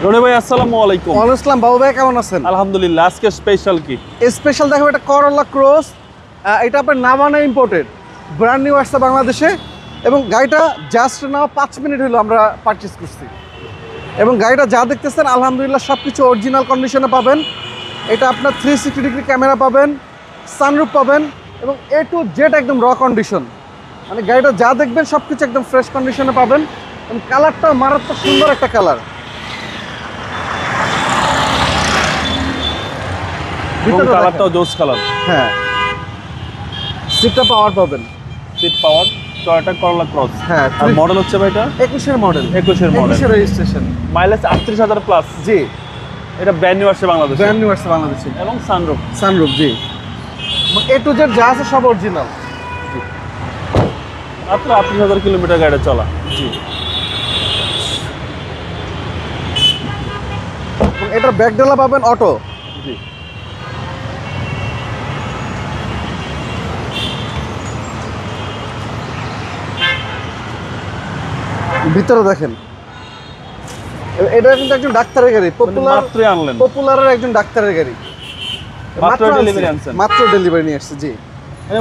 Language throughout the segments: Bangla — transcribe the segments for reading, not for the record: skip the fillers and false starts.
রনি ভাই আসসালামু আলাইকুম। ওয়ালাইকুম আসসালাম। বাবু ভাই কেমন আছেন? আলহামদুলিল্লাহ। আজকে স্পেশাল কি? স্পেশাল দেখাবো একটা করোলা ক্রস। এটা আপনার নাভানা ইম্পোর্টেড, ব্র্যান্ড নিউ আসছে বাংলাদেশে এবং গাড়িটা জাস্ট নাও 5 মিনিট হলো আমরা পারচেস করছি। এবং গাড়িটা যা দেখতেছেন আলহামদুলিল্লাহ সব কিছু অরিজিনাল কন্ডিশনে পাবেন। এটা আপনার 360 ডিগ্রি ক্যামেরা পাবেন, সানরুফ পাবেন এবং A to Z একদম র কন্ডিশন। মানে গাড়িটা যা দেখবেন সব কিছু একদম ফ্রেশ কন্ডিশনে পাবেন এবং কালারটা মারাত্মক সুন্দর একটা কালার। এবং কালারটাও জোস কালার। হ্যাঁ, সিটটা পাওয়ার পাবেন, seat power, Toyota Corolla Cross. হ্যাঁ। আর মডেল হচ্ছে ভাই এটা 21-এর মডেল। 21-এর মডেল, 21-এর রেজিস্ট্রেশন, মাইলেজ 38,000 প্লাস। জি। এটা ব্র্যান্ড নিউ আসছে বাংলাদেশে, ব্র্যান্ড নিউ আসছে বাংলাদেশে এবং sunroof. Sunroof, G. A to Z যা আছে সব অরিজিনাল। মাত্র 38,000 কিলোমিটার গাড়ি চলা। জি। এবং এটার ব্যাকডালা পাবেন অটো। জি। ভিতরে দেখেন, এটা কিন্তু একজন ডাক্তারের গাড়ি, মাত্রই আনলেন, পপুলারের একজন ডাক্তারের গাড়ি। মাত্র ডেলিভারি আনছেন। মাত্র ডেলিভারি নিয়ে আসছে, জি।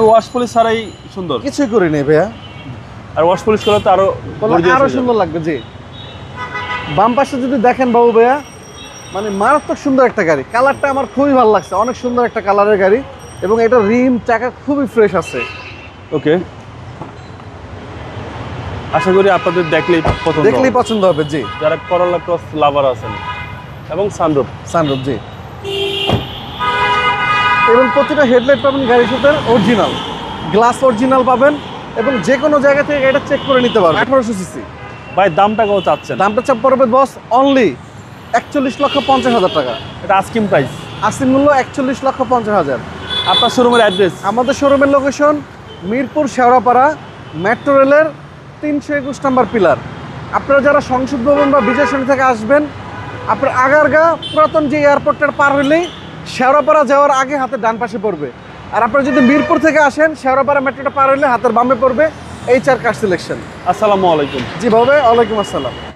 ওয়াশ পলিশ ছাড়াই সুন্দর, কিছুই করি নেই ভাইয়া। আর ওয়াশ পলিশ করলে তো আরো আরো সুন্দর লাগবে, জি। বাম পাশে যদি দেখেন বাবু ভাইয়া, মানে মারাত্মক সুন্দর একটা গাড়ি। কালারটা আমার খুবই ভালো লাগছে, অনেক সুন্দর একটা কালারের গাড়ি এবং এটা রিম চাকা খুবই ফ্রেশ আছে। ওকে, আশা করি আপনাদের দেখলেই পছন্দ হবে, জি। যারা করোলা ক্রস লাভার আছেন। এবং সানরুফ, জি। এবং প্রতিটা হেডলাইট পাবেন গাড়ির সাথে অরিজিনাল, গ্লাস অরিজিনাল পাবেন এবং যে কোনো জায়গা থেকে গাড়িটা চেক করে নিতে পারবেন। 1800 সিসি। ভাই দামটা কত চাচ্ছেন? দামটা চাপ পড়বে বস অনলি 41,50,000 টাকা। এটা আস্কিং প্রাইস, আসল মূল্য 41,50,000। আপনার শোরুমের অ্যাড্রেস? আমাদের শোরুমের লোকেশন মিরপুর শেওড়াপাড়া, মেট্রো রেলের 321 নম্বর পিলার। আপনারা যারা সংসদ ভবন বা বিজয় সরণি থেকে আসবেন, আপনার আগারগা পুরাতন যে এয়ারপোর্টটার পার হলেই শেওড়াপাড়া যাওয়ার আগে হাতের ডান পাশে পড়বে। আর আপনারা যদি মিরপুর থেকে আসেন, শেওড়াপাড়া মেট্রোটা পার হলে হাতের বামে পড়বে HR কার সিলেকশন। আসসালামু আলাইকুম। জি ভাবে, ওয়ালাইকুম আসসালাম।